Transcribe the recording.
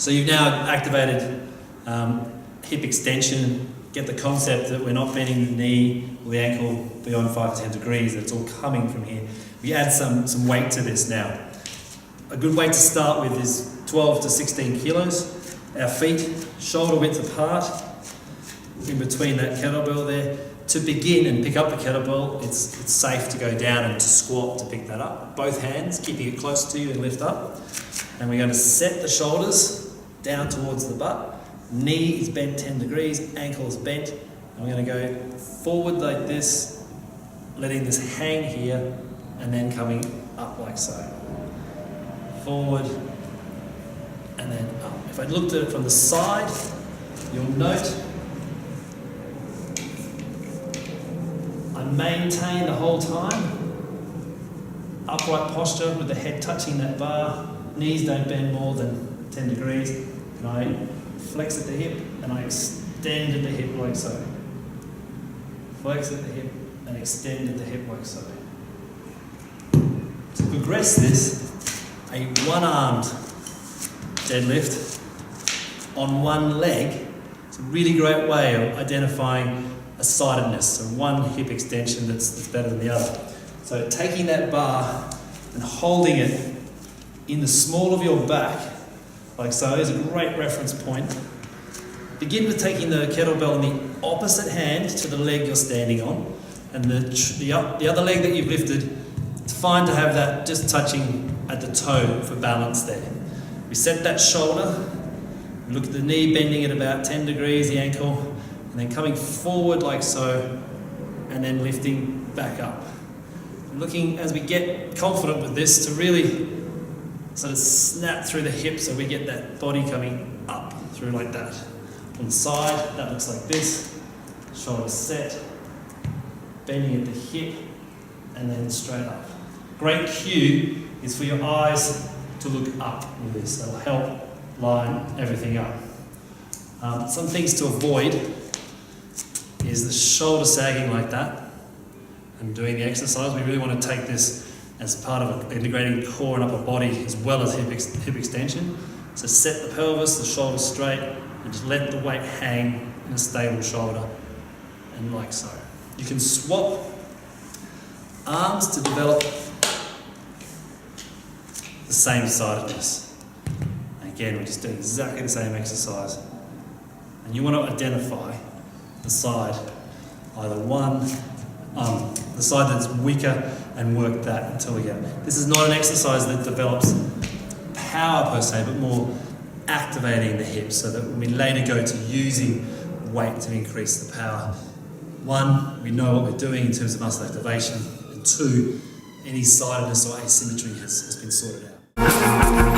So you've now activated hip extension. Get the concept that we're not bending the knee or the ankle beyond 5 to 10 degrees, that it's all coming from here. We add some weight to this now. A good weight to start with is 12 to 16 kilos. Our feet shoulder width apart, in between that kettlebell there. To begin and pick up the kettlebell, it's safe to go down and to squat to pick that up. Both hands, keeping it close to you and lift up. And we're going to set the shoulders down towards the butt. Knee is bent 10 degrees, ankle is bent. And we're going to go forward like this, letting this hang here, and then coming up like so. Forward, and then up. If I looked at it from the side, you'll note I maintain the whole time. Upright posture with the head touching that bar. Knees don't bend more than 10 degrees. And I flex at the hip and I extend at the hip like so. Flex at the hip and extend at the hip like so. To progress this, a one-armed deadlift on one leg is a really great way of identifying a sidedness, so one hip extension that's better than the other. So taking that bar and holding it in the small of your back, like so, is a great reference point. Begin with taking the kettlebell in the opposite hand to the leg you're standing on, and the other leg that you've lifted, it's fine to have that just touching at the toe for balance there. We set that shoulder, look at the knee bending at about 10 degrees, the ankle, and then coming forward like so, and then lifting back up. Looking as we get confident with this to really sort of snap through the hips so we get that body coming up through like that. On the side, that looks like this. Shoulder set, bending at the hip, and then straight up. Great cue is for your eyes to look up with this. That'll help line everything up. Some things to avoid is the shoulder sagging like that and doing the exercise. We really want to take this as part of integrating core and upper body as well as hip extension. So set the pelvis, the shoulder straight, and just let the weight hang in a stable shoulder, and like so. You can swap arms to develop the same sidedness. Again, we're just doing exactly the same exercise. And you want to identify the side, either the side that's weaker, and work that until we get it. This is not an exercise that develops power per se, but more activating the hips so that when we later go to using weight to increase the power, one, we know what we're doing in terms of muscle activation, and two, any sidedness or asymmetry has been sorted out.